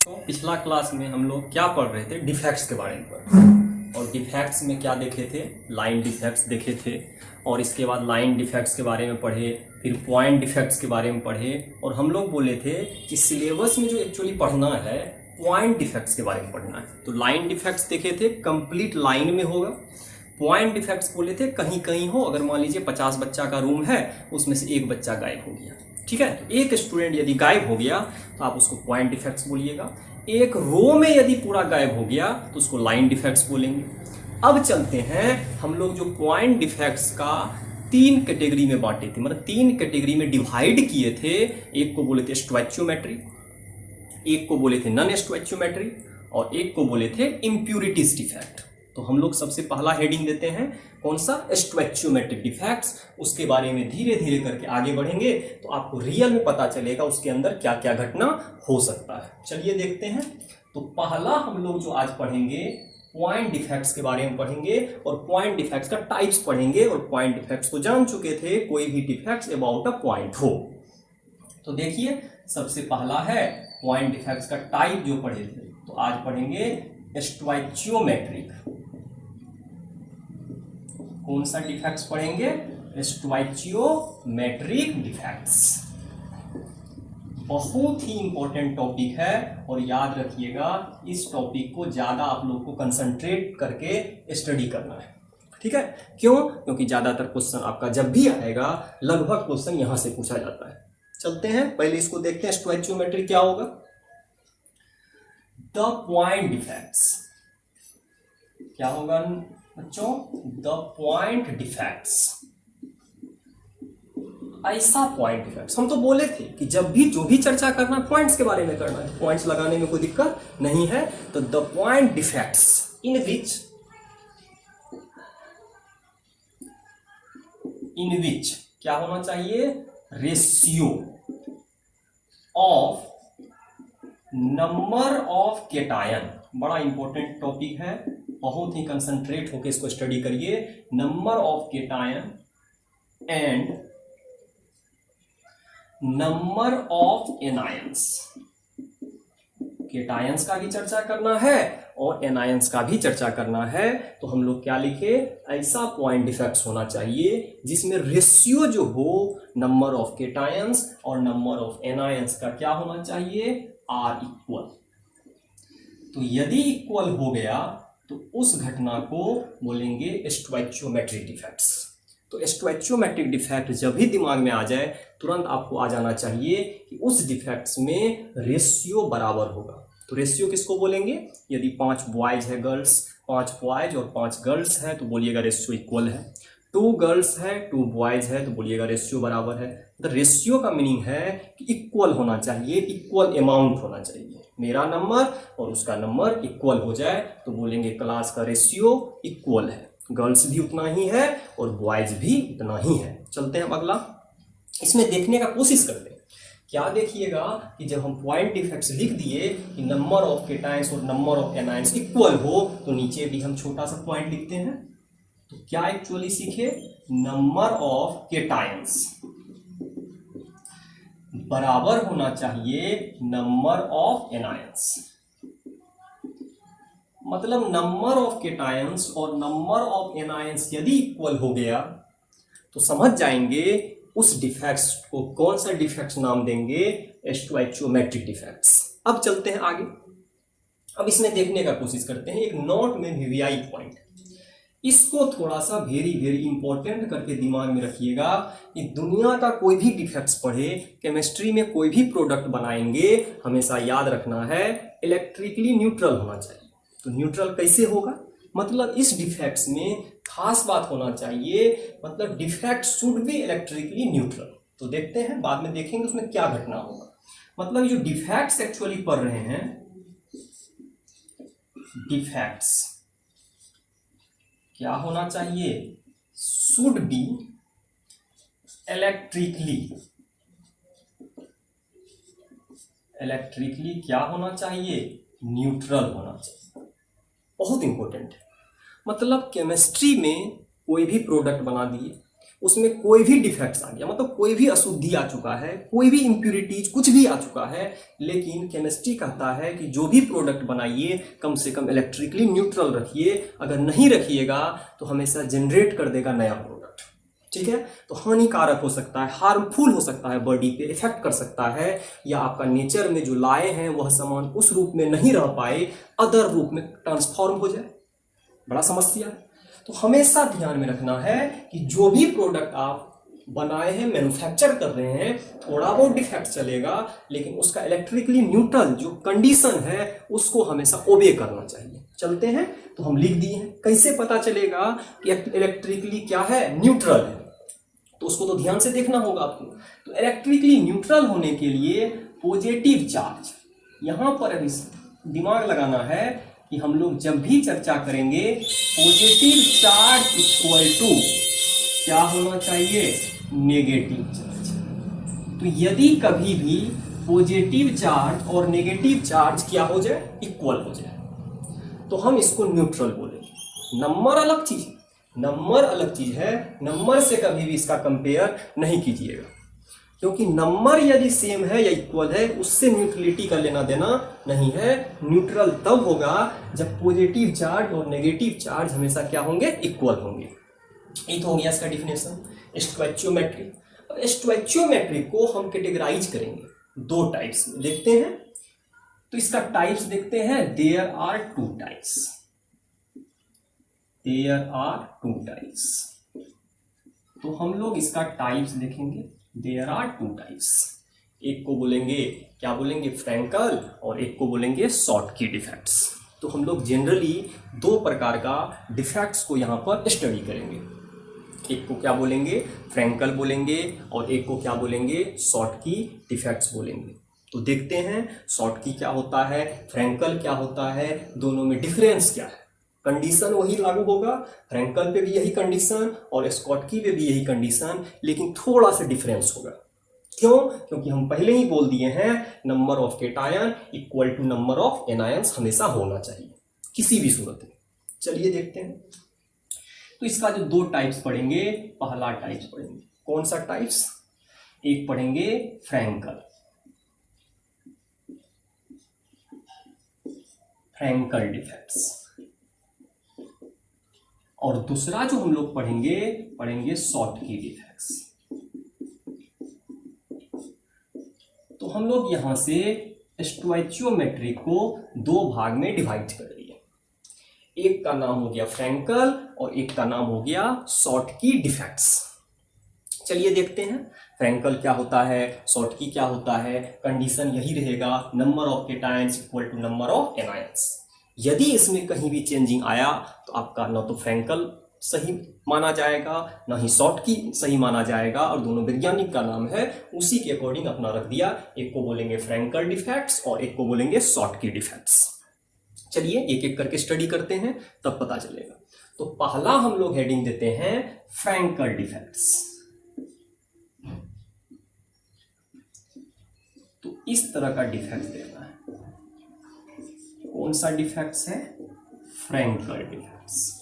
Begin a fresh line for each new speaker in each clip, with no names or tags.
तो पिछला क्लास में हम लोग क्या पढ़ रहे थे, डिफेक्ट्स के बारे में पढ़ रहे थे। और डिफेक्ट्स में क्या देखे थे, लाइन डिफेक्ट्स देखे थे। और इसके बाद लाइन डिफेक्ट्स के बारे में पढ़े, फिर पॉइंट डिफेक्ट्स के बारे में पढ़े। और हम लोग बोले थे कि सिलेबस में जो एक्चुअली पढ़ना है पॉइंट डिफेक्ट्स के बारे में पढ़ना है। तो लाइन डिफेक्ट्स देखे थे, कंप्लीट लाइन में होगा। पॉइंट डिफेक्ट्स बोले थे कहीं कहीं हो, अगर मान लीजिए 50 बच्चा का रूम है, उसमें से एक बच्चा गायब हो गया, ठीक है, तो एक स्टूडेंट यदि गायब हो गया तो आप उसको पॉइंट डिफेक्ट्स बोलिएगा। एक रो में यदि पूरा गायब हो गया तो उसको लाइन डिफेक्ट्स बोलेंगे। अब चलते हैं, हम लोग जो पॉइंट डिफेक्ट्स का 3 कैटेगरी में बांटे थे, मतलब 3 कैटेगरी में डिवाइड किए थे। एक को बोले थे स्टोइचियोमेट्री, एक को बोले थे नॉन स्टोइचियोमेट्री, और एक को बोले थे इम्प्यूरिटीज डिफेक्ट। तो हम लोग सबसे पहला हेडिंग देते हैं कौन सा, स्टोइचियोमेट्रिक डिफेक्ट्स। उसके बारे में धीरे धीरे करके आगे बढ़ेंगे तो आपको रियल में पता चलेगा उसके अंदर क्या क्या घटना हो सकता है। चलिए देखते हैं। तो पहला हम लोग जो आज पढ़ेंगे पॉइंट डिफेक्ट्स के बारे में पढ़ेंगे, और पॉइंट डिफेक्ट्स का टाइप्स पढ़ेंगे। और पॉइंट डिफेक्ट्स तो जान चुके थे, कोई भी डिफेक्ट्स अबाउट अ पॉइंट हो। तो देखिए सबसे पहला है पॉइंट डिफेक्ट्स का टाइप जो पढ़े थे, तो आज पढ़ेंगे स्टोइचियोमेट्रिक। कौन सा डिफेक्ट्स पढ़ेंगे, स्टोइचियोमेट्रिक डिफेक्ट्स। बहुत ही इंपॉर्टेंट टॉपिक है, और याद रखिएगा इस टॉपिक को ज्यादा आप लोग को कंसंट्रेट करके स्टडी करना है, ठीक है। क्यों? क्योंकि ज्यादातर क्वेश्चन आपका जब भी आएगा लगभग क्वेश्चन यहां से पूछा जाता है। चलते हैं, पहले इसको देखते हैं स्टोइचियोमेट्री क्या होगा। द पॉइंट डिफेक्ट्स क्या होगा बच्चों, द पॉइंट डिफेक्ट्स। ऐसा पॉइंट डिफेक्ट्स, हम तो बोले थे कि जब भी जो भी चर्चा करना है पॉइंट्स के बारे में करना है, पॉइंट्स लगाने में कोई दिक्कत नहीं है। तो द पॉइंट डिफेक्ट्स इन विच क्या होना चाहिए, ratio of number of cation. बड़ा इंपॉर्टेंट टॉपिक है, बहुत ही कंसंट्रेट होकर इसको स्टडी करिए। Number of cation and number of anions. Cations का भी चर्चा करना है और एनायंस का भी चर्चा करना है। तो हम लोग क्या लिखे, ऐसा पॉइंट डिफेक्ट्स होना चाहिए जिसमें रेशियो जो हो नंबर ऑफ केटायंस और नंबर ऑफ एनायंस का क्या होना चाहिए, आर इक्वल। तो यदि इक्वल हो गया तो उस घटना को बोलेंगे स्टोइचियोमेट्रिक डिफेक्ट्स। तो स्टोइचियोमेट्रिक डिफेक्ट जब भी दिमाग में आ जाए तुरंत आपको आ जाना चाहिए कि उस डिफेक्ट्स में रेशियो बराबर होगा। तो रेशियो किसको बोलेंगे, यदि 5 बॉयज है गर्ल्स, 5 बॉयज और 5 गर्ल्स है तो बोलिएगा रेशियो इक्वल है। 2 गर्ल्स है 2 बॉयज है तो बोलिएगा रेशियो बराबर है। तो रेशियो का मीनिंग है कि इक्वल होना चाहिए, इक्वल अमाउंट होना चाहिए। मेरा नंबर और उसका नंबर इक्वल हो जाए तो बोलेंगे क्लास का रेशियो इक्वल है, गर्ल्स भी उतना ही है और बॉयज भी उतना ही है। चलते हैं अगला, इसमें देखने का कोशिश करते हैं। क्या देखिएगा कि जब हम पॉइंट डिफेक्ट्स लिख दिए कि नंबर ऑफ केटायंस और नंबर ऑफ एनायंस इक्वल हो, तो नीचे भी हम छोटा सा पॉइंट लिखते हैं। तो क्या एक्चुअली सीखे, नंबर ऑफ केटायंस बराबर होना चाहिए नंबर ऑफ एनायंस। मतलब नंबर ऑफ केटायंस और नंबर ऑफ एनायंस यदि इक्वल हो गया तो समझ जाएंगे उस डिफेक्ट्स को कौन सा डिफेक्ट्स नाम देंगे, स्टोइचियोमेट्रिक डिफेक्ट्स। अब चलते हैं आगे, अब इसमें देखने का कोशिश करते हैं। एक नोट में वीवीआई पॉइंट, इसको थोड़ा सा वेरी वेरी इंपॉर्टेंट करके दिमाग में रखिएगा कि दुनिया का कोई भी डिफेक्ट्स पढ़े, केमिस्ट्री में कोई भी प्रोडक्ट बनाएंगे, हमेशा याद रखना है इलेक्ट्रिकली न्यूट्रल होना चाहिए। तो न्यूट्रल कैसे होगा, मतलब इस डिफेक्ट्स में खास बात होना चाहिए, मतलब defect should be electrically neutral. तो देखते हैं, बाद में देखेंगे उसमें क्या घटना होगा। मतलब जो डिफेक्ट्स एक्चुअली पढ़ रहे हैं, डिफेक्ट्स क्या होना चाहिए, शुड बी इलेक्ट्रिकली क्या होना चाहिए, न्यूट्रल होना चाहिए। बहुत इंपॉर्टेंट है। मतलब केमिस्ट्री में कोई भी प्रोडक्ट बना दिए, उसमें कोई भी डिफेक्ट्स आ गया, मतलब कोई भी अशुद्धि आ चुका है, कोई भी इम्प्यूरिटीज कुछ भी आ चुका है, लेकिन केमिस्ट्री कहता है कि जो भी प्रोडक्ट बनाइए कम से कम इलेक्ट्रिकली न्यूट्रल रखिए, अगर नहीं रखिएगा तो हमेशा जनरेट कर देगा नया प्रोडक्ट। ठीक है, तो हानिकारक हो सकता है, हार्मफुल हो सकता है, बॉडी पे इफेक्ट कर सकता है, या आपका नेचर में जो लाए हैं वह सामान उस रूप में नहीं रह पाए, अदर रूप में ट्रांसफॉर्म हो जाए, बड़ा समस्या है। तो हमेशा ध्यान में रखना है कि जो भी प्रोडक्ट आप बनाए हैं, मैन्युफैक्चर कर रहे हैं, थोड़ा बहुत डिफेक्ट चलेगा, लेकिन उसका इलेक्ट्रिकली न्यूट्रल जो कंडीशन है उसको हमेशा ओबे करना चाहिए। चलते हैं, तो हम लिख दिए हैं, कैसे पता चलेगा कि इलेक्ट्रिकली क्या है, न्यूट्रल है, तो उसको तो ध्यान से देखना होगा आपको। तो इलेक्ट्रिकली न्यूट्रल होने के लिए पॉजिटिव चार्ज, यहां पर अभी दिमाग लगाना है कि हम लोग जब भी चर्चा करेंगे पॉजिटिव चार्ज इक्वल टू क्या होना चाहिए, नेगेटिव चार्ज। तो यदि कभी भी पॉजिटिव चार्ज और नेगेटिव चार्ज क्या हो जाए, इक्वल हो जाए, तो हम इसको न्यूट्रल बोलेंगे। नंबर अलग चीज, नंबर अलग चीज है, नंबर से कभी भी इसका कंपेयर नहीं कीजिएगा, क्योंकि नंबर यदि सेम है या इक्वल है उससे न्यूट्रलिटी का लेना देना नहीं है। न्यूट्रल तब होगा जब पॉजिटिव चार्ज और नेगेटिव चार्ज हमेशा क्या होंगे, इक्वल होंगे। ये तो हो गया इसका डिफिनेशन, स्टोइचियोमेट्री। अब स्टोइचियोमेट्री को हम कैटेगराइज करेंगे दो टाइप्स में, देखते हैं। तो इसका टाइप्स देखते हैं, there are two types, there are two types. तो हम लोग इसका टाइप्स देखेंगे, देयर आर टू टाइप्स। एक को बोलेंगे, क्या बोलेंगे, फ्रैंकल, और एक को बोलेंगे शॉर्टकी डिफेक्ट्स। तो हम लोग जनरली दो प्रकार का डिफेक्ट्स को यहाँ पर स्टडी करेंगे, एक को क्या बोलेंगे, फ्रैंकल बोलेंगे, और एक को क्या बोलेंगे, शॉर्टकी डिफेक्ट्स बोलेंगे। तो देखते हैं शॉर्टकी क्या होता है, फ्रैंकल क्या होता है, दोनों में डिफरेंस क्या है। कंडीशन वही लागू होगा, फ्रैंकल पे भी यही कंडीशन और शॉर्टकी पे भी यही कंडीशन, लेकिन थोड़ा सा डिफरेंस होगा। क्यों? क्योंकि हम पहले ही बोल दिए हैं number of cation equal to number of anions हमेशा होना चाहिए किसी भी सूरत में। चलिए देखते हैं। तो इसका जो दो टाइप्स पढ़ेंगे, पहला टाइप्स पढ़ेंगे, कौन सा टाइप्स, एक पढ़ेंगे फ्रैंकल, फ्रैंकल डिफेक्ट्स, और दूसरा जो हम लोग पढ़ेंगे शॉर्टकी डिफेक्ट्स। तो हम लोग यहां से स्टोइचियोमेट्री को दो भाग में डिवाइड कर दिए, एक का नाम हो गया फ्रैंकल और एक का नाम हो गया शॉर्टकी डिफेक्ट्स। चलिए देखते हैं फ्रैंकल क्या होता है, शॉर्टकी क्या होता है। कंडीशन यही रहेगा, number of cations equal to number of anions. यदि इसमें कहीं भी चेंजिंग आया तो आपका न तो फ्रैंकल सही माना जाएगा, ना ही शॉर्टकी सही माना जाएगा, और दोनों वैज्ञानिक का नाम है, उसी के अकॉर्डिंग अपना रख दिया। एक को बोलेंगे फ्रैंकल डिफेक्ट्स और एक को बोलेंगे शॉर्टकी डिफेक्ट्स। चलिए एक एक करके स्टडी करते हैं, तब पता चलेगा। तो पहला हम लोग हेडिंग देते हैं फ्रैंकल डिफेक्ट्स। तो इस तरह का डिफेक्ट देना है, कौन सा डिफेक्ट्स है, फ्रैंकल डिफेक्ट्स।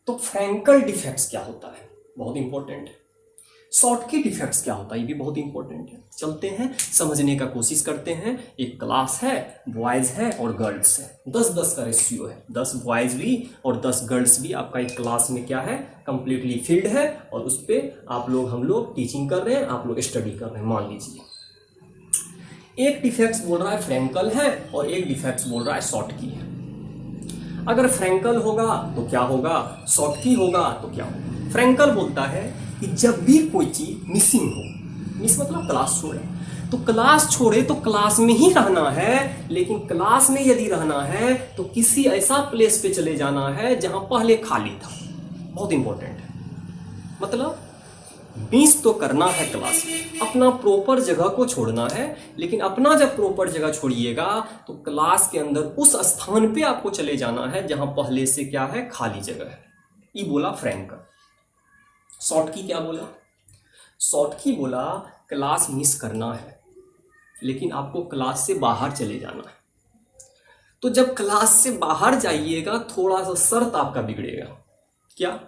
तो फ्रैंकल डिफेक्ट्स क्या होता है, बहुत इंपॉर्टेंट है। शॉर्टकी डिफेक्ट्स क्या होता है, ये भी बहुत इंपॉर्टेंट है। चलते हैं समझने का कोशिश करते हैं। एक क्लास है, बॉयज है और गर्ल्स है, 10-10 का रेशियो है, 10 बॉयज भी और 10 गर्ल्स भी आपका एक क्लास में क्या है, कंप्लीटली फील्ड है, और उस पर आप लोग हम लोग टीचिंग कर रहे हैं, आप लोग स्टडी कर रहे हैं। मान लीजिए एक डिफेक्ट्स बोल रहा है फ्रैंकल है और एक डिफेक्ट्स बोल रहा है शॉर्टकी है। अगर फ्रैंकल होगा तो क्या होगा, शॉर्टकी होगा तो क्या होगा। फ्रैंकल बोलता है कि जब भी कोई चीज मिसिंग हो, मिस मतलब क्लास छोड़े, तो क्लास छोड़े तो क्लास में ही रहना है, लेकिन क्लास में यदि रहना है तो किसी ऐसा प्लेस पे चले जाना है जहां पहले खाली था। बहुत इंपॉर्टेंट है, मतलब मिस तो करना है क्लास में, अपना प्रॉपर जगह को छोड़ना है, लेकिन अपना जब प्रॉपर जगह छोड़िएगा तो क्लास के अंदर उस स्थान पे आपको चले जाना है जहां पहले से क्या है, खाली जगह है। ये बोला फ्रैंकल। शॉर्टकी क्या बोला, शॉर्टकी बोला क्लास मिस करना है लेकिन आपको क्लास से बाहर चले जाना है। तो जब क्लास से बाहर जाइएगा थोड़ा सा शर्त आपका बिगड़ेगा। क्या?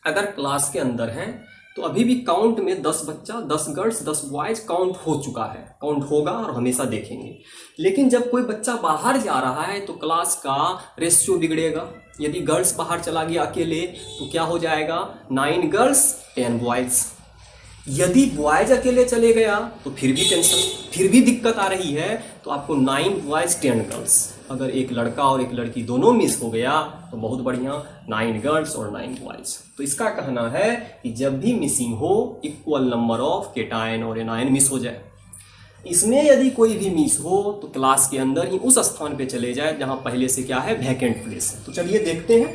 अगर क्लास के अंदर हैं तो अभी भी काउंट में 10 बच्चा, 10 गर्ल्स, 10 बॉयज काउंट हो चुका है, काउंट होगा और हमेशा देखेंगे। लेकिन जब कोई बच्चा बाहर जा रहा है तो क्लास का रेशियो बिगड़ेगा। यदि गर्ल्स बाहर चला गया अकेले तो क्या हो जाएगा, 9 गर्ल्स 10 बॉयज। यदि बॉयज अकेले चले गया तो फिर भी टेंशन, फिर भी दिक्कत आ रही है, तो आपको 9 बॉयज 10 गर्ल्स। अगर एक लड़का और एक लड़की दोनों मिस हो गया तो बहुत बढ़िया, 9 गर्ल्स और 9 बॉयज। तो इसका कहना है कि जब भी मिसिंग हो इक्वल नंबर ऑफ केटायन और एनायन मिस हो जाए। इसमें यदि कोई भी मिस हो तो क्लास के अंदर ही उस स्थान पे चले जाए जहां पहले से क्या है, वैकेंट प्लेस है। तो चलिए देखते हैं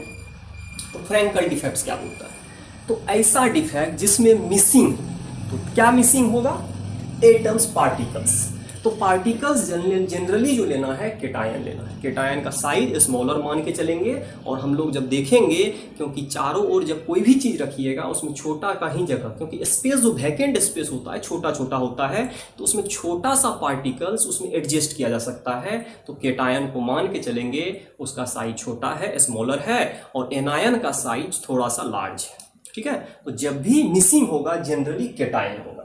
तो फ्रैंकल डिफेक्ट्स क्या होता है। तो ऐसा डिफेक्ट जिसमें मिसिंग, तो क्या मिसिंग होगा, एटम्स, पार्टिकल्स। तो पार्टिकल्स जनरली जो लेना है केटायन लेना है। केटायन का साइज स्मॉलर मान के चलेंगे। और हम लोग जब देखेंगे, क्योंकि चारों ओर जब कोई भी चीज रखिएगा उसमें छोटा का ही जगह, क्योंकि स्पेस जो वैकेंट स्पेस होता है छोटा छोटा होता है, तो उसमें छोटा सा पार्टिकल्स उसमें एडजस्ट किया जा सकता है। तो केटायन को मान के चलेंगे उसका साइज छोटा है, स्मॉलर है, और एनायन का साइज थोड़ा सा लार्ज है। ठीक है, तो जब भी मिसिंग होगा जनरली केटायन होगा।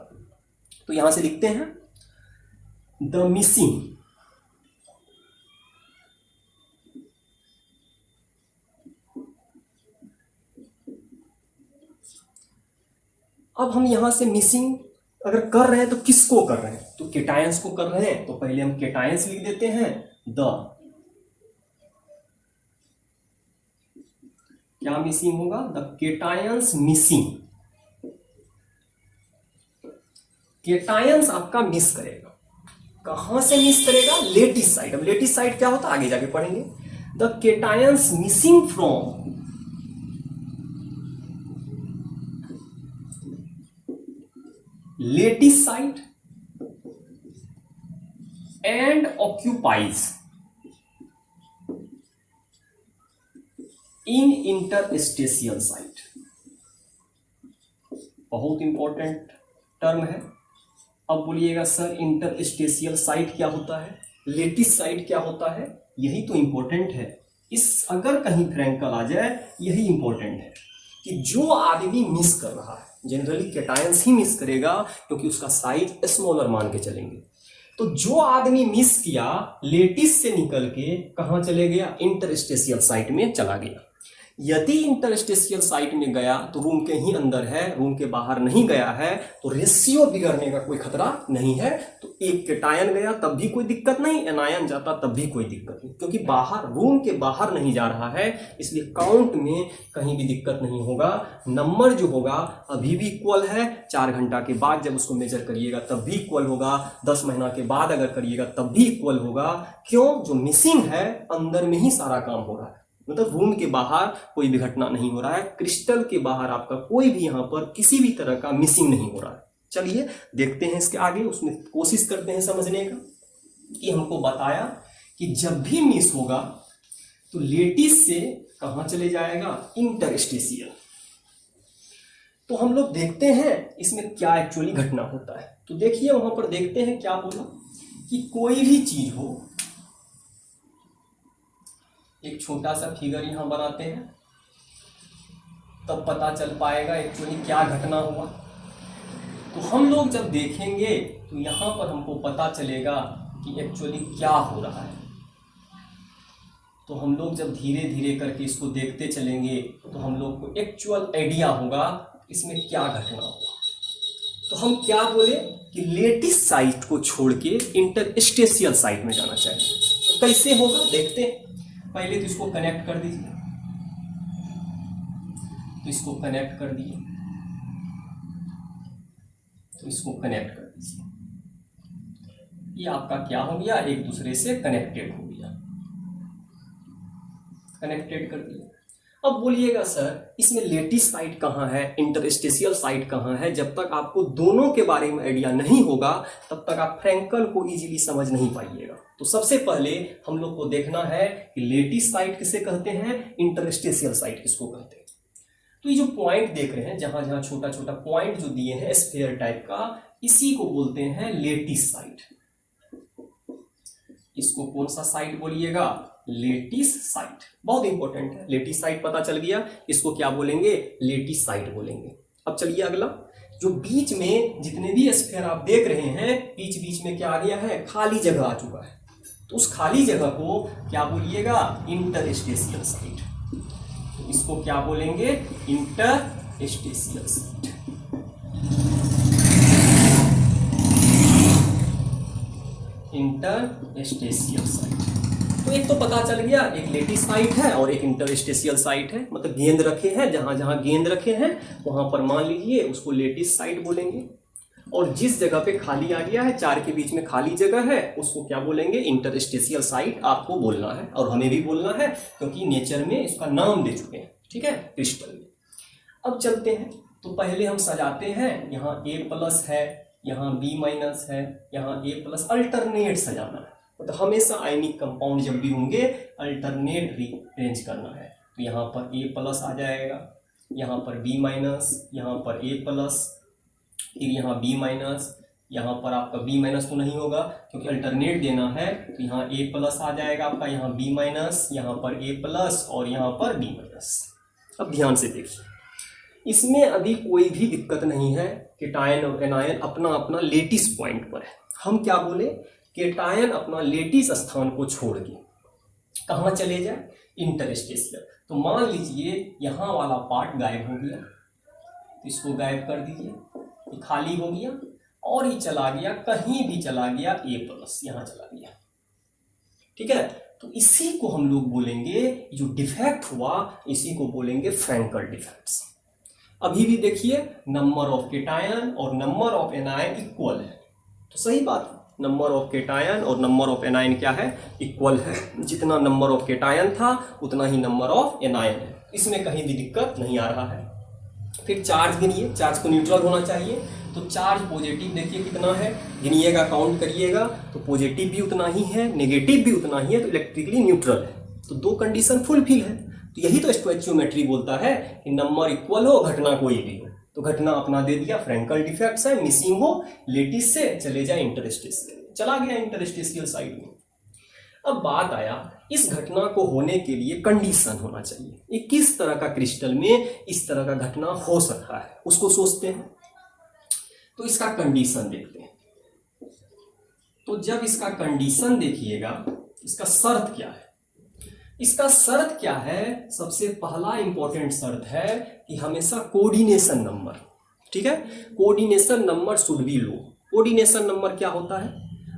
तो यहां से लिखते हैं द मिसिंग अब हम यहां से मिसिंग अगर कर रहे हैं तो किसको कर रहे हैं, तो केटायंस को कर रहे हैं। तो पहले हम केटायंस लिख देते हैं, द क्या मिसिंग होगा, द केटायंस मिसिंग। केटायंस आपका मिस करेगा, कहां से मिस करेगा, लेटिस साइड। अब लेटिस साइड क्या होता है आगे जाके पढ़ेंगे। The cations missing from lattice site and occupies in interstitial site. बहुत इंपॉर्टेंट टर्म है। अब बोलिएगा सर इंटरस्टेशियल साइट क्या होता है, लेटिस साइट क्या होता है, यही तो इंपॉर्टेंट है। इस अगर कहीं फ्रैंकल आ जाए यही इंपॉर्टेंट है कि जो आदमी मिस कर रहा है, जनरली केटायंस ही मिस करेगा क्योंकि उसका साइज स्मॉलर मान के चलेंगे। तो जो आदमी मिस किया लेटिस से निकल के कहां चले गया, इंटरस्टेशियल साइट में चला गया। यदि इंटरस्टेशियल साइट में गया तो रूम के ही अंदर है, रूम के बाहर नहीं गया है, तो रेशियो बिगड़ने का कोई खतरा नहीं है। तो एक केटायन गया तब भी कोई दिक्कत नहीं, एनायन जाता तब भी कोई दिक्कत नहीं, क्योंकि बाहर रूम के बाहर नहीं जा रहा है, इसलिए काउंट में कहीं भी दिक्कत नहीं होगा। नंबर जो होगा अभी भी इक्वल है, 4 घंटा के बाद जब उसको मेजर करिएगा तब भी इक्वल होगा, 10 महीना के बाद अगर करिएगा तब भी इक्वल होगा। क्यों, जो मिसिंग है अंदर में ही सारा काम हो रहा है, मतलब रूम के बाहर कोई भी घटना नहीं हो रहा है, क्रिस्टल के बाहर आपका कोई भी यहां पर किसी भी तरह का मिसिंग नहीं हो रहा है। चलिए देखते हैं इसके आगे, उसमें कोशिश करते हैं समझने का कि हमको बताया कि जब भी मिस होगा तो लेटिस से कहां चले जाएगा, इंटरस्टेशियल। तो हम लोग देखते हैं इसमें क्या एक्चुअली घटना होता है। तो देखिए वहां पर देखते हैं क्या बोला कि कोई भी चीज हो, एक छोटा सा फिगर यहां बनाते हैं तब पता चल पाएगा एक्चुअली क्या घटना हुआ। तो हम लोग जब देखेंगे तो यहां पर हमको पता चलेगा कि एक्चुअली क्या हो रहा है। तो हम लोग जब धीरे धीरे करके इसको देखते चलेंगे तो हम लोग को एक्चुअल आइडिया होगा इसमें क्या घटना हुआ। तो हम क्या बोले कि लेटिस साइट को छोड़ के इंटरस्टेशियल साइट में जाना चाहिए। तो कैसे होगा देखते हैं। पहले तो इसको कनेक्ट कर दीजिए, तो इसको कनेक्ट कर दिए, तो इसको कनेक्ट कर दीजिए। ये आपका क्या हो गया, एक दूसरे से कनेक्टेड हो गया, कनेक्टेड कर दिया। अब बोलिएगा सर इसमें लेटिस साइट कहाँ है, इंटरस्टेशियल साइट कहाँ है। जब तक आपको दोनों के बारे में आइडिया नहीं होगा तब तक आप फ्रैंकल को इजीली समझ नहीं पाइएगा। तो सबसे पहले हम लोग को देखना है कि लेटिस साइट किसे कहते हैं, इंटरस्टेशियल साइट किसको कहते हैं। तो ये जो पॉइंट देख रहे हैं, जहां जहां छोटा छोटा पॉइंट जो दिए हैं स्फीयर टाइप का, इसी को बोलते हैं लेटिस साइट। इसको कौन सा साइट बोलिएगा, लेटिस साइट, बहुत इंपॉर्टेंट है। लेटिस साइट पता चल गया, इसको क्या बोलेंगे, लेटिस साइट बोलेंगे। अब चलिए अगला, जो बीच में जितने भी स्फीयर आप देख रहे हैं, बीच बीच में क्या आ गया है, खाली जगह आ चुका है, तो उस खाली जगह को क्या बोलिएगा, इंटरस्टेशियल साइट। तो इसको क्या बोलेंगे, इंटरस्टेशियल साइट। इंटरस्टेशियल साइट, तो एक तो पता चल गया, एक लेटिस साइट है और एक इंटरस्टेशियल साइट है, मतलब गेंद रखे हैं, जहां जहां गेंद रखे हैं वहां पर मान लीजिए उसको लेटिस साइट बोलेंगे। और जिस जगह पे खाली आ गया है, चार के बीच में खाली जगह है, उसको क्या बोलेंगे, इंटरस्टेशियल साइट आपको बोलना है, और हमें भी बोलना है क्योंकि नेचर में इसका नाम दे चुके हैं, ठीक है, क्रिस्टल में। अब चलते हैं, तो पहले हम सजाते हैं, यहाँ A+ है, यहाँ B- है, यहाँ A+, अल्टरनेट सजाना है, मतलब हमेशा आयनिक कंपाउंड जब भी होंगे अल्टरनेट रीअरेंज करना है। तो यहाँ पर A+ आ जाएगा, यहाँ पर B-, यहाँ पर A+, फिर यहाँ B-, यहाँ पर आपका B- तो नहीं होगा क्योंकि अल्टरनेट देना है, तो यहाँ A+ आ जाएगा आपका, यहाँ B-, यहाँ पर A+, और यहाँ पर B-। अब ध्यान से देखिए, इसमें अभी कोई भी दिक्कत नहीं है, केटायन और एनायन अपना अपना लेटिस पॉइंट पर है। हम क्या बोले, केटायन अपना लेटिस स्थान को छोड़ के कहाँ चले जाए, इंटरस्टेशियल। तो मान लीजिए यहाँ वाला पार्ट गायब हो गया, तो इसको गायब कर दीजिए, ये खाली हो गया, और ये चला गया, कहीं भी चला गया, A+, यहाँ चला गया, ठीक है। तो इसी को हम लोग बोलेंगे, जो डिफेक्ट हुआ इसी को बोलेंगे फ्रैंकल डिफेक्ट्स। अभी भी देखिए, नंबर ऑफ केटायन और नंबर ऑफ एनायन इक्वल है, तो सही बात है, नंबर ऑफ केटायन और नंबर ऑफ एनायन क्या है, इक्वल है। जितना नंबर ऑफ केटायन था उतना ही नंबर ऑफ एनायन है, इसमें कहीं भी दिक्कत नहीं आ रहा है। फिर चार्ज गिनिए, चार्ज को न्यूट्रल होना चाहिए, तो चार्ज पॉजिटिव देखिए कितना है, गिनिएगा, काउंट करिएगा, तो पॉजिटिव भी उतना ही है, नेगेटिव भी उतना ही है, तो इलेक्ट्रिकली न्यूट्रल है, तो दो कंडीशन फुलफिल है। तो यही तो स्टोइचियोमेट्री बोलता है कि नंबर इक्वल हो, घटना कोई भी हो, तो घटना अपना दे दिया, फ्रैंकल डिफेक्ट्स है, मिसिंग हो, लेटिस से चले जाए इंटरस्टेशियल, चला गया इंटरस्टेशियल साइड में। अब बात आया, इस घटना को होने के लिए कंडीशन होना चाहिए, ये किस तरह का क्रिस्टल में इस तरह का घटना हो सकता है, उसको सोचते हैं। तो इसका कंडीशन देखते हैं, तो जब इसका कंडीशन देखिएगा, इसका शर्त क्या है, इसका शर्त क्या है, सबसे पहला इंपॉर्टेंट शर्त है कि हमेशा कोऑर्डिनेशन नंबर, ठीक है, coordination number should be low. Coordination number क्या होता है,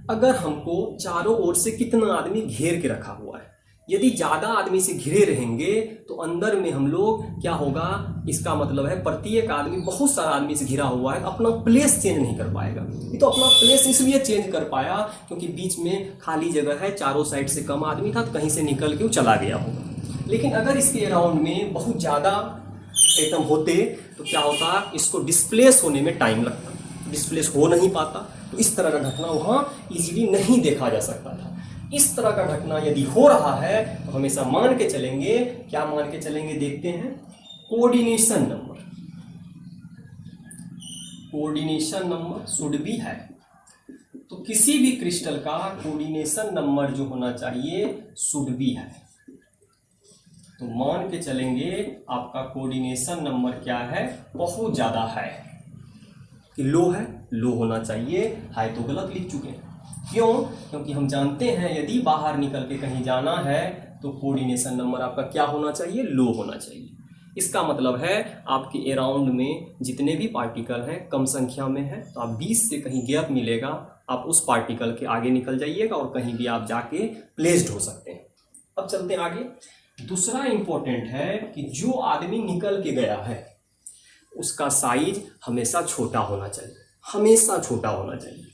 अगर हमको चारों ओर से कितना आदमी घेर के रखा हुआ है, यदि ज्यादा आदमी से घिरे रहेंगे तो अंदर में हम लोग क्या होगा, इसका मतलब है प्रत्येक आदमी, बहुत सारा आदमी से घिरा हुआ है, अपना प्लेस चेंज नहीं कर पाएगा। ये तो अपना प्लेस इसलिए चेंज कर पाया क्योंकि बीच में खाली जगह है, चारों साइड से कम आदमी था, तो कहीं से निकल के वो चला गया होगा। लेकिन अगर इसके अराउंड में बहुत ज़्यादा एटम होते तो क्या होता, इसको डिस्प्लेस होने में टाइम लगता, डिस्प्लेस हो नहीं पाता, तो इस तरह का घटना वहाँ इजीली नहीं देखा जा सकता था। इस तरह का घटना यदि हो रहा है तो हमेशा मान के चलेंगे, क्या मान के चलेंगे, देखते हैं, coordination number, coordination number should be है। तो किसी भी क्रिस्टल का कोऑर्डिनेशन नंबर जो होना चाहिए शुड बी है, तो मान के चलेंगे आपका कोऑर्डिनेशन नंबर क्या है, बहुत ज़्यादा है, कि लो है, लो होना चाहिए, हाई तो गलत लिख चुके हैं। क्यों, क्योंकि हम जानते हैं यदि बाहर निकल के कहीं जाना है तो कोऑर्डिनेशन नंबर आपका क्या होना चाहिए, लो होना चाहिए। इसका मतलब है आपके अराउंड में जितने भी पार्टिकल हैं कम संख्या में है, तो आप 20 से कहीं गैप मिलेगा, आप उस पार्टिकल के आगे निकल जाइएगा और कहीं भी आप जाके प्लेस्ड हो सकते हैं। अब चलते हैं आगे। दूसरा इंपॉर्टेंट है कि जो आदमी निकल के गया है उसका साइज हमेशा छोटा होना चाहिए, हमेशा छोटा होना चाहिए।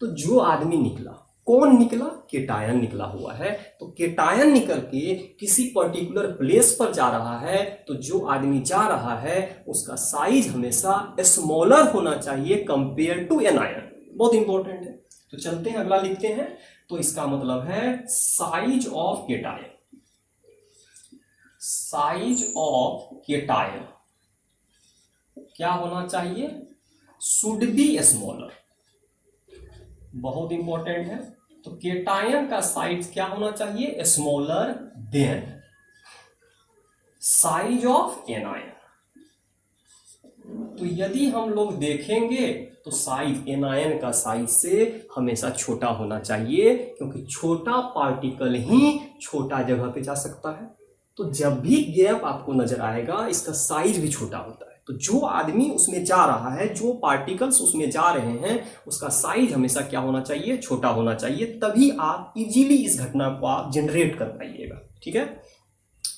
तो जो आदमी निकला, कौन निकला, केटायन निकला हुआ है, तो केटायन निकल के किसी पर्टिकुलर प्लेस पर जा रहा है, तो जो आदमी जा रहा है उसका साइज हमेशा स्मॉलर होना चाहिए कंपेयर टू एनायन, बहुत इंपॉर्टेंट है। तो चलते हैं अगला लिखते हैं, तो इसका मतलब है size of cation, size of cation क्या होना चाहिए, शुड बी स्मॉलर, बहुत इंपॉर्टेंट है, तो केटायन का साइज क्या होना चाहिए, smaller than size of anion. तो यदि हम लोग देखेंगे तो साइज एनायन का साइज से हमेशा छोटा होना चाहिए, क्योंकि छोटा पार्टिकल ही छोटा जगह पे जा सकता है। तो जब भी गैप आपको नजर आएगा इसका साइज भी छोटा होता है। तो जो आदमी उसमें जा रहा है, जो पार्टिकल्स उसमें जा रहे हैं, उसका साइज हमेशा क्या होना चाहिए, छोटा होना चाहिए, तभी आप इजीली इस घटना को आप जनरेट कर पाइएगा। ठीक है,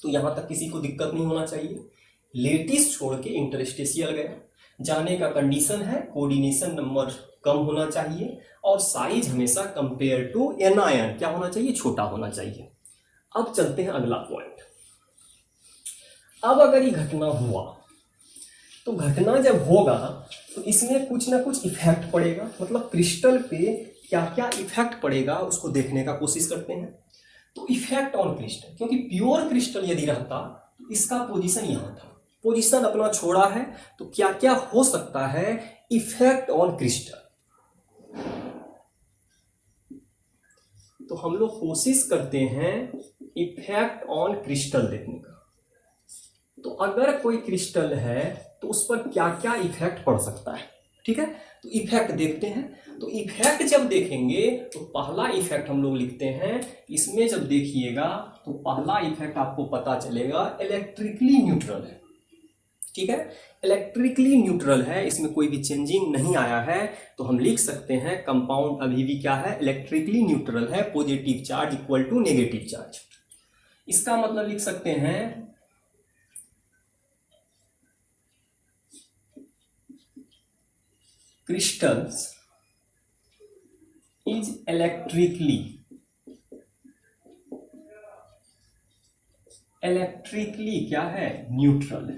तो यहां तक किसी को दिक्कत नहीं होना चाहिए। लेटिस छोड़ के इंटरस्टेशियल गया, जाने का कंडीशन है कोऑर्डिनेशन नंबर कम होना चाहिए और साइज हमेशा कंपेयर टू एनायन क्या होना चाहिए, छोटा होना चाहिए। अब चलते हैं अगला पॉइंट। अब अगर ये घटना हुआ तो घटना जब होगा तो इसमें कुछ ना कुछ इफेक्ट पड़ेगा, मतलब क्रिस्टल पे क्या क्या इफेक्ट पड़ेगा उसको देखने का कोशिश करते हैं। तो इफेक्ट ऑन क्रिस्टल, क्योंकि प्योर क्रिस्टल यदि रहता तो इसका पोजीशन यहां था, पोजीशन अपना छोड़ा है, तो क्या क्या हो सकता है इफेक्ट ऑन क्रिस्टल। तो हम लोग कोशिश करते हैं इफेक्ट ऑन क्रिस्टल देखने का। तो अगर कोई क्रिस्टल है तो उस पर क्या क्या इफेक्ट पड़ सकता है। ठीक है, तो इफेक्ट देखते हैं। तो इफेक्ट जब देखेंगे तो पहला इफेक्ट हम लोग लिखते हैं, इसमें जब देखिएगा तो पहला इफेक्ट आपको पता चलेगा इलेक्ट्रिकली न्यूट्रल है। ठीक है, इलेक्ट्रिकली न्यूट्रल है, इसमें कोई भी चेंजिंग नहीं आया है, तो हम लिख सकते हैं कंपाउंड अभी भी क्या है, इलेक्ट्रिकली न्यूट्रल है, positive charge equal to negative charge. इसका मतलब लिख सकते हैं crystals is electrically क्या है, न्यूट्रल है।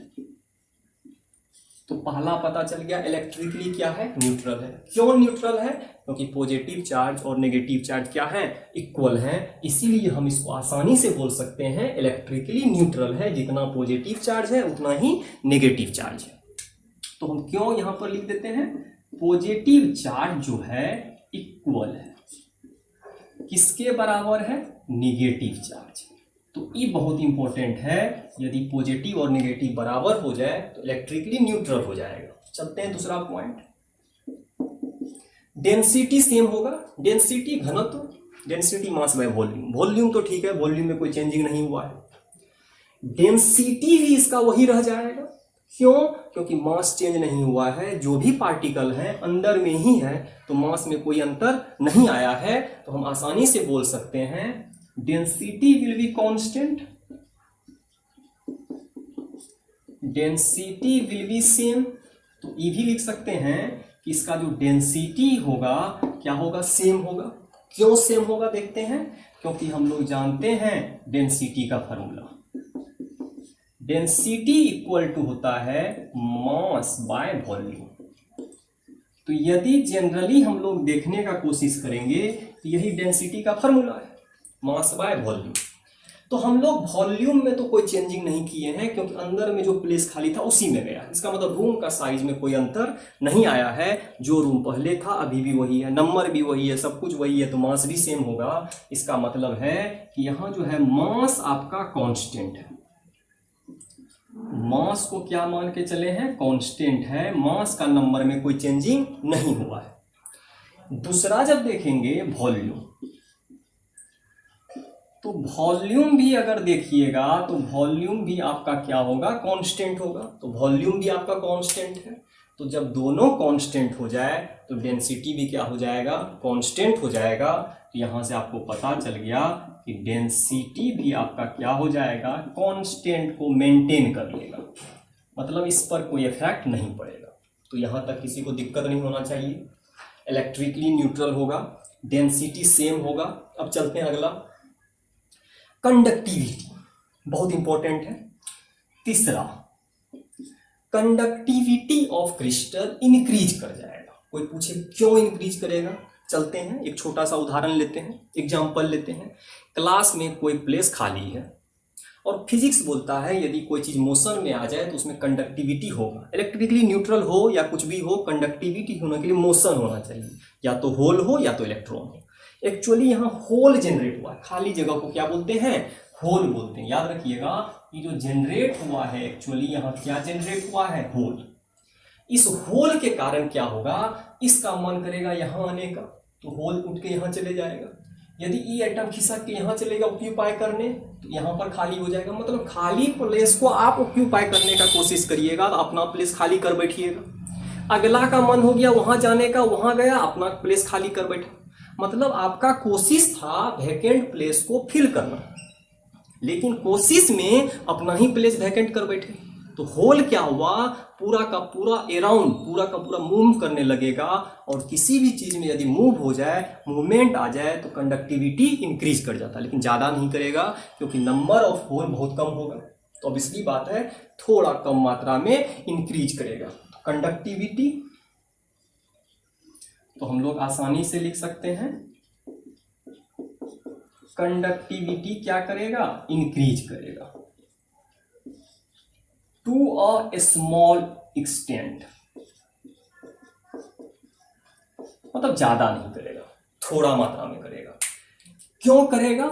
तो पहला पता चल गया इलेक्ट्रिकली क्या है, न्यूट्रल है। क्यों न्यूट्रल है, क्योंकि पॉजिटिव चार्ज और नेगेटिव चार्ज क्या है, इक्वल है, इसीलिए हम इसको आसानी से बोल सकते हैं इलेक्ट्रिकली न्यूट्रल है। जितना पॉजिटिव चार्ज है उतना ही नेगेटिव चार्ज है। तो हम क्यों यहां पर लिख देते हैं, पॉजिटिव चार्ज जो है इक्वल है किसके बराबर है, निगेटिव चार्ज। तो ये बहुत इंपॉर्टेंट है, यदि पॉजिटिव और नेगेटिव बराबर हो जाए तो इलेक्ट्रिकली न्यूट्रल हो जाएगा। चलते हैं दूसरा पॉइंट, डेंसिटी सेम होगा। डेंसिटी घनत्व, density mass by volume. Volume तो ठीक है, वॉल्यूम में कोई चेंजिंग नहीं हुआ है। डेंसिटी भी इसका वही रह जाएगा। क्यों, क्योंकि मास चेंज नहीं हुआ है, जो भी पार्टिकल है अंदर में ही है, तो मास में कोई अंतर नहीं आया है। तो हम आसानी से बोल सकते हैं density will be constant, density will be same. तो ये भी लिख सकते हैं कि इसका जो डेंसिटी होगा क्या होगा, सेम होगा। क्यों सेम होगा देखते हैं, क्योंकि हम लोग जानते हैं डेंसिटी का फॉर्मूला, डेंसिटी इक्वल टू होता है मास बाय वॉल्यूम। तो यदि जनरली हम लोग देखने का कोशिश करेंगे तो यही डेंसिटी का फॉर्मूला है, मास बाय वॉल्यूम। तो हम लोग वॉल्यूम में तो कोई चेंजिंग नहीं किए हैं, क्योंकि अंदर में जो प्लेस खाली था उसी में गया। इसका मतलब रूम का साइज में कोई अंतर नहीं आया है, जो रूम पहले था अभी भी वही है, नंबर भी वही है, सब कुछ वही है, तो मास भी सेम होगा। इसका मतलब है कि यहाँ जो है मास आपका कांस्टेंट है। मास को क्या मान के चले हैं, कांस्टेंट है, मास का नंबर में कोई चेंजिंग नहीं हुआ है। दूसरा जब देखेंगे वॉल्यूम, तो वॉल्यूम भी अगर देखिएगा तो वॉल्यूम भी आपका क्या होगा, कांस्टेंट होगा। तो वॉल्यूम भी आपका कांस्टेंट है। तो जब दोनों कांस्टेंट हो जाए तो डेंसिटी भी क्या हो जाएगा, कांस्टेंट हो जाएगा। तो यहां से आपको पता चल गया कि डेंसिटी भी आपका क्या हो जाएगा, कांस्टेंट को मेंटेन कर लेगा, मतलब इस पर कोई इफेक्ट नहीं पड़ेगा। तो यहां तक किसी को दिक्कत नहीं होना चाहिए, इलेक्ट्रिकली न्यूट्रल होगा, डेंसिटी सेम होगा। अब चलते हैं अगला, कंडक्टिविटी, बहुत इंपॉर्टेंट है। तीसरा, कंडक्टिविटी ऑफ क्रिस्टल इंक्रीज कर जाएगा। कोई पूछे क्यों इंक्रीज करेगा, चलते हैं एक छोटा सा उदाहरण लेते हैं, एग्जांपल लेते हैं। क्लास में कोई प्लेस खाली है और फिजिक्स बोलता है यदि कोई चीज मोशन में आ जाए तो उसमें कंडक्टिविटी होगा। इलेक्ट्रिकली न्यूट्रल हो या कुछ भी हो, कंडक्टिविटी होने के लिए मोशन होना चाहिए, या तो होल हो या तो इलेक्ट्रॉन हो। एक्चुअली यहाँ होल जनरेट हुआ है, खाली जगह को क्या बोलते हैं, होल बोलते हैं। याद रखिएगा कि जो जनरेट हुआ है एक्चुअली यहाँ क्या जनरेट हुआ है, होल। इस होल के कारण क्या होगा, इसका मन करेगा यहाँ आने का, तो होल उठ के यहाँ चले जाएगा। यदि ई एटम खिसक के यहाँ चलेगा ऑक्यूपाई करने, तो यहाँ पर खाली हो जाएगा। मतलब खाली प्लेस को आप ऑक्यूपाई करने का कोशिश करिएगा, तो अपना प्लेस खाली कर बैठिएगा। अगला का मन हो गया वहां जाने का, वहां गया, अपना प्लेस खाली कर बैठा। मतलब आपका कोशिश था वैकेंट प्लेस को फिल करना, लेकिन कोशिश में अपना ही प्लेस वैकेंट कर बैठे। तो होल क्या हुआ, पूरा का पूरा अराउंड, पूरा का पूरा मूव करने लगेगा। और किसी भी चीज में यदि मूव हो जाए, मूवमेंट आ जाए, तो कंडक्टिविटी इंक्रीज कर जाता है, लेकिन ज्यादा नहीं करेगा क्योंकि नंबर ऑफ होल बहुत कम होगा। तो अब इसकी बात है, थोड़ा कम मात्रा में इंक्रीज करेगा। तो कंडक्टिविटी तो हम लोग आसानी से लिख सकते हैं, कंडक्टिविटी क्या करेगा, इंक्रीज करेगा टू अ स्मॉल एक्सटेंट। मतलब ज्यादा नहीं करेगा, थोड़ा मात्रा में करेगा। क्यों करेगा,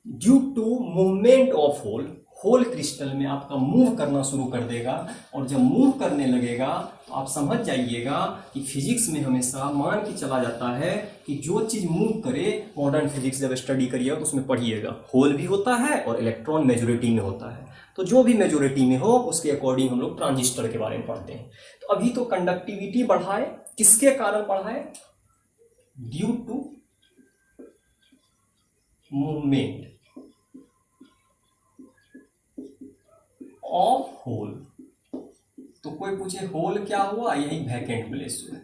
due to movement of hole. Hole crystal में आपका मूव करना शुरू कर देगा, और जब मूव करने लगेगा तो आप समझ जाइएगा कि फिजिक्स में हमेशा मान के चला जाता है कि जो चीज मूव करे, मॉडर्न फिजिक्स जब स्टडी करिएगा तो उसमें पढ़िएगा, होल भी होता है और इलेक्ट्रॉन मेजोरिटी में होता है। तो जो भी मेजोरिटी में हो उसके अकॉर्डिंग हम लोग ट्रांजिस्टर के बारे में पढ़ते हैं। तो अभी तो कंडक्टिविटी बढ़ाए, किसके कारण बढ़ाए, due to movement of hole. तो कोई पूछे होल क्या हुआ, यही वैकेंट प्लेस हुआ,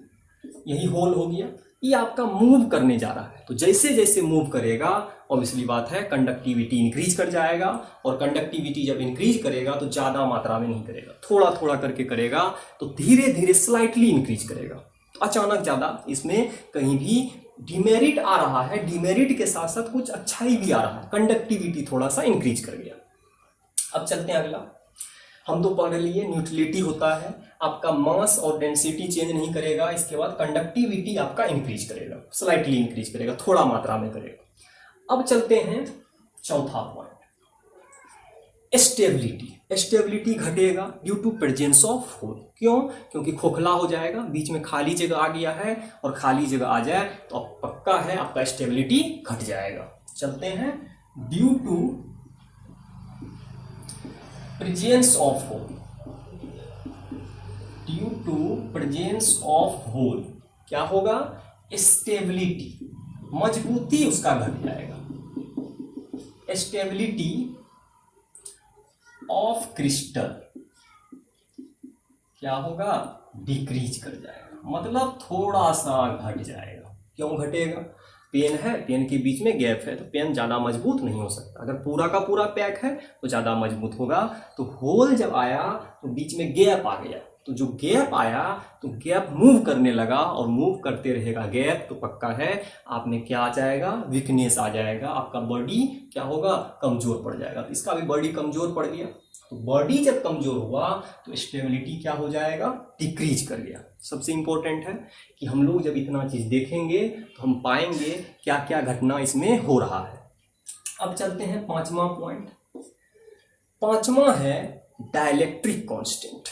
यही होल हो गया। ये आपका मूव करने जा रहा है, तो जैसे जैसे मूव करेगा ऑब्वियसली बात है कंडक्टिविटी इंक्रीज कर जाएगा। और कंडक्टिविटी जब इंक्रीज करेगा तो ज्यादा मात्रा में नहीं करेगा, थोड़ा थोड़ा करके करेगा। तो धीरे धीरे स्लाइटली इंक्रीज करेगा, तो अचानक ज्यादा इसमें कहीं भी डिमेरिट आ रहा है, डिमेरिट के साथ साथ कुछ अच्छाई भी आ रहा है, कंडक्टिविटी थोड़ा सा इंक्रीज कर गया। अब चलते हैं अगला। हम तो पढ़ लिए न्यूट्रलिटी होता है, आपका मास और डेंसिटी चेंज नहीं करेगा। इसके बाद कंडक्टिविटी आपका इंक्रीज करेगा, स्लाइटली इंक्रीज करेगा, थोड़ा मात्रा में करेगा। अब चलते हैं चौथा पॉइंट, स्टेबिलिटी। स्टेबिलिटी घटेगा due to presence of hole. क्यों, क्योंकि खोखला हो जाएगा, बीच में खाली जगह आ गया है, और खाली जगह आ जाए तो अब पक्का है आपका स्टेबिलिटी घट जाएगा। चलते हैं, due to presence of hole, due to presence of hole क्या होगा, स्टेबिलिटी, मजबूती उसका घट जाएगा। स्टेबिलिटी ऑफ क्रिस्टल क्या होगा, डिक्रीज कर जाएगा, मतलब थोड़ा सा घट जाएगा। क्यों घटेगा, पेन है, पेन के बीच में गैप है, तो पेन ज़्यादा मजबूत नहीं हो सकता। अगर पूरा का पूरा पैक है तो ज़्यादा मजबूत होगा। तो होल जब आया तो बीच में गैप आ गया, तो जो गैप आया तो गैप मूव करने लगा, और मूव करते रहेगा गैप, तो पक्का है आप में क्या आ जाएगा, वीकनेस आ जाएगा, आपका बॉडी क्या होगा, कमजोर पड़ जाएगा। तो इसका भी बॉडी कमजोर पड़ गया। तो बॉडी जब कमजोर हुआ तो स्टेबिलिटी क्या हो जाएगा, डिक्रीज कर गया। सबसे इंपॉर्टेंट है कि हम लोग जब इतना चीज देखेंगे तो हम पाएंगे क्या क्या घटना इसमें हो रहा है। अब चलते हैं पांचवा पॉइंट। पांचवा है dielectric constant.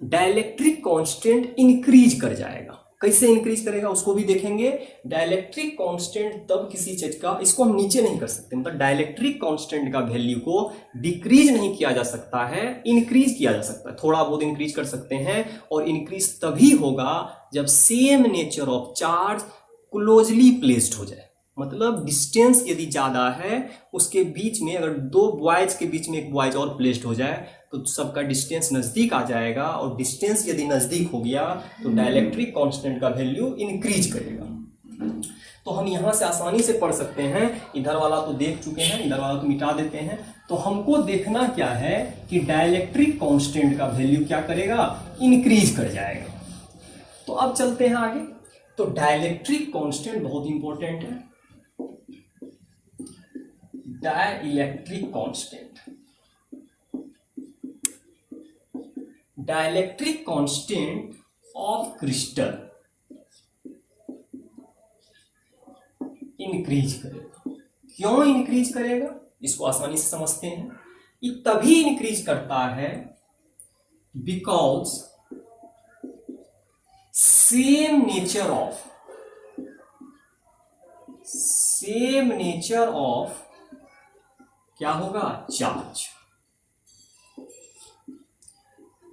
Dielectric constant increase कर जाएगा। कैसे इंक्रीज करेगा उसको भी देखेंगे। डाइलेक्ट्रिक कांस्टेंट तब किसी चीज का, इसको हम नीचे नहीं कर सकते, मतलब डाइलेक्ट्रिक कांस्टेंट का वैल्यू को डिक्रीज नहीं किया जा सकता है, इंक्रीज किया जा सकता है, थोड़ा बहुत इंक्रीज कर सकते हैं। और इंक्रीज तभी होगा जब same nature of charge closely placed हो जाए, मतलब डिस्टेंस यदि ज्यादा है, उसके बीच में अगर दो बॉयज के बीच में एक बॉयज और प्लेस्ड हो जाए तो सबका डिस्टेंस नजदीक आ जाएगा, और डिस्टेंस यदि नजदीक हो गया तो डाइलेक्ट्रिक कांस्टेंट का वैल्यू इंक्रीज करेगा। तो हम यहां से आसानी से पढ़ सकते हैं, इधर वाला तो देख चुके हैं, इधर वाला तो मिटा देते हैं। तो हमको देखना क्या है कि डाइलेक्ट्रिक कांस्टेंट का वैल्यू क्या करेगा, इंक्रीज कर जाएगा। तो अब चलते हैं आगे। तो डाइलेक्ट्रिक कांस्टेंट बहुत इंपॉर्टेंट है। Dielectric constant, dielectric constant of crystal increase करेगा। क्यों इंक्रीज करेगा, इसको आसानी से समझते हैं। ये तभी इंक्रीज करता है बिकॉज सेम नेचर ऑफ क्या होगा, चार्ज,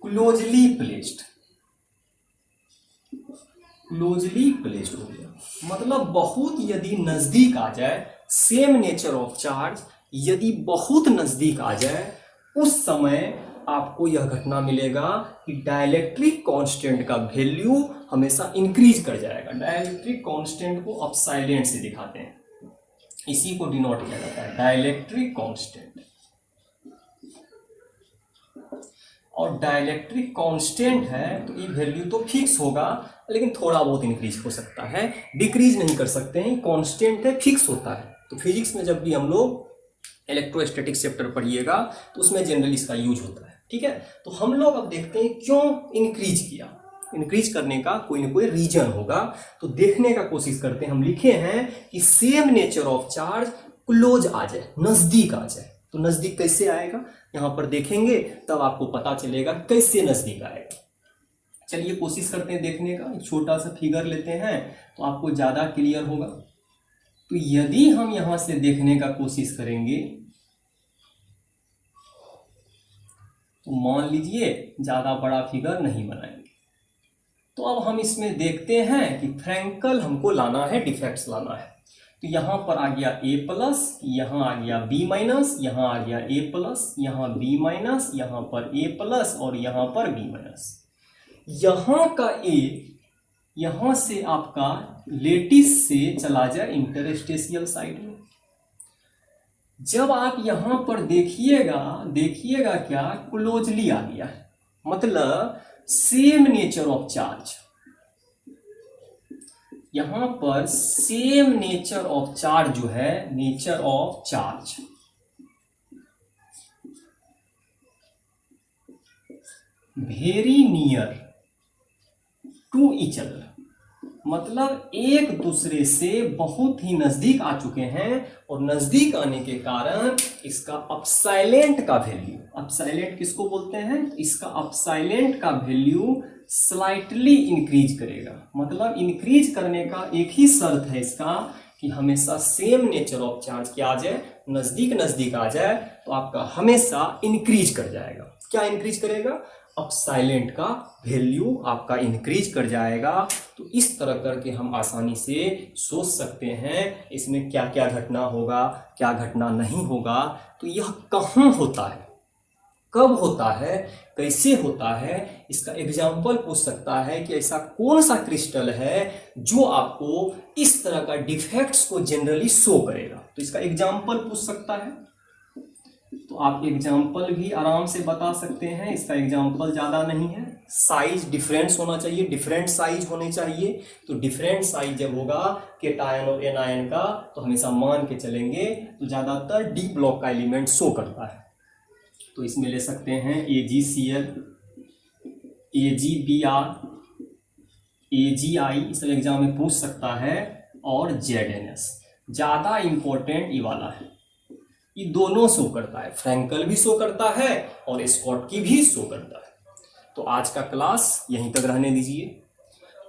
क्लोजली प्लेस्ड हो गया। मतलब बहुत यदि नजदीक आ जाए, सेम नेचर ऑफ चार्ज यदि बहुत नजदीक आ जाए, उस समय आपको यह घटना मिलेगा कि डाइलेक्ट्रिक कांस्टेंट का वैल्यू हमेशा इंक्रीज कर जाएगा। डाइलेक्ट्रिक कांस्टेंट को अपसाइलेंट से दिखाते हैं, इसी को डिनोट किया जाता है डाइलेक्ट्रिक कांस्टेंट। और डाइलेक्ट्रिक कांस्टेंट है तो ये वैल्यू तो फिक्स होगा, लेकिन थोड़ा बहुत इंक्रीज हो सकता है, डिक्रीज नहीं कर सकते हैं। कांस्टेंट है, फिक्स होता है। तो फिजिक्स में जब भी हम लोग इलेक्ट्रोस्टैटिक्स चैप्टर पढ़िएगा तो उसमें जनरली इसका यूज होता है, ठीक है। तो हम लोग अब देखते हैं क्यों इंक्रीज किया। इंक्रीज करने का कोई ना कोई रीजन होगा, तो देखने का कोशिश करते हैं। हम लिखे हैं कि same nature of charge close आ जाए, नजदीक आ जाए। तो नजदीक कैसे आएगा, यहां पर देखेंगे तब आपको पता चलेगा कैसे नजदीक आएगा। चलिए कोशिश करते हैं देखने का। एक छोटा सा फिगर लेते हैं तो आपको ज्यादा क्लियर होगा। तो यदि हम यहां से देखने का कोशिश करेंगे तो मान लीजिए ज्यादा बड़ा फिगर नहीं बनाएंगे। तो अब हम इसमें देखते हैं कि फ्रैंकल हमको लाना है, डिफेक्ट्स लाना है। तो यहां पर आ गया A प्लस, यहां आ गया B माइनस, यहां आ गया A प्लस, यहां B माइनस, यहां पर A प्लस और यहां पर B माइनस। यहां का A यहां से आपका लेटिस से चला जाए इंटरस्टेशियल साइड में। जब आप यहां पर देखिएगा क्या, क्लोजली आ गया है, मतलब सेम नेचर ऑफ चार्ज। यहां पर सेम नेचर ऑफ चार्ज जो है, nature of charge very near to each other, मतलब एक दूसरे से बहुत ही नजदीक आ चुके हैं। और नजदीक आने के कारण इसका अपसाइलेंट का वैल्यू, अपसाइलेंट किसको बोलते हैं, इसका अपसाइलेंट का वैल्यू स्लाइटली इंक्रीज करेगा। मतलब इंक्रीज करने का एक ही शर्त है इसका कि हमेशा सेम नेचर ऑफ चार्ज क्या आ जाए, नजदीक आ जाए, तो आपका हमेशा इंक्रीज कर जाएगा। क्या इंक्रीज करेगा, अपसाइलेंट का वैल्यू आपका इंक्रीज कर जाएगा। तो इस तरह करके हम आसानी से सोच सकते हैं इसमें क्या क्या घटना होगा, क्या घटना नहीं होगा। तो यह कहाँ होता है, कब होता है, कैसे होता है, इसका एग्जाम्पल पूछ सकता है कि ऐसा कौन सा क्रिस्टल है जो आपको इस तरह का डिफेक्ट्स को जनरली शो करेगा। तो इसका एग्जाम्पल पूछ सकता है। तो आप एग्जाम्पल भी आराम से बता सकते हैं। इसका एग्जाम्पल ज़्यादा नहीं है, साइज डिफरेंस होना चाहिए, डिफरेंट साइज होने चाहिए। तो डिफरेंट साइज जब होगा केटायन और एनायन का, तो हमेशा मान के चलेंगे तो ज़्यादातर डी ब्लॉक का एलिमेंट शो करता है। तो इसमें ले सकते हैं AgCl, AgBr, AgI, इस एग्जाम में पूछ सकता है, और ZnS। ज़्यादा इंपॉर्टेंट ये वाला है, ये दोनों शो करता है, फ्रैंकल भी शो करता है और स्कॉटकी भी शो करता है। तो आज का क्लास यहीं तक रहने दीजिए।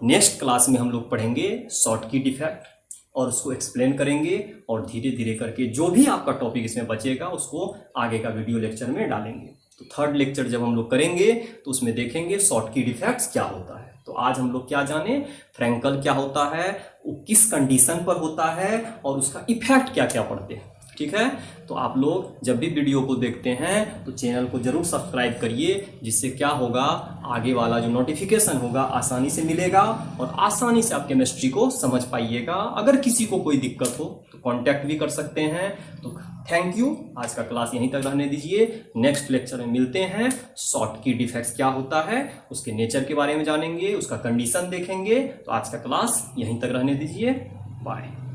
नेक्स्ट क्लास में हम लोग पढ़ेंगे शॉटकी डिफेक्ट और उसको एक्सप्लेन करेंगे, और धीरे धीरे करके जो भी आपका टॉपिक इसमें बचेगा उसको आगे का वीडियो लेक्चर में डालेंगे। तो थर्ड लेक्चर जब हम लोग करेंगे तो उसमें देखेंगे शॉटकी डिफेक्ट्स क्या होता है। तो आज हम लोग क्या जाने, फ्रैंकल क्या होता है, वो किस कंडीशन पर होता है और उसका इफेक्ट क्या क्या पड़ते हैं। ठीक है, तो आप लोग जब भी वीडियो को देखते हैं तो चैनल को जरूर सब्सक्राइब करिए, जिससे क्या होगा, आगे वाला जो नोटिफिकेशन होगा आसानी से मिलेगा और आसानी से आप केमिस्ट्री को समझ पाइएगा। अगर किसी को कोई दिक्कत हो तो कांटेक्ट भी कर सकते हैं। तो थैंक यू, आज का क्लास यहीं तक रहने दीजिए। नेक्स्ट लेक्चर में मिलते हैं। शॉटकी डिफेक्ट्स क्या होता है, उसके नेचर के बारे में जानेंगे, उसका कंडीशन देखेंगे। तो आज का क्लास यहीं तक रहने दीजिए। बाय।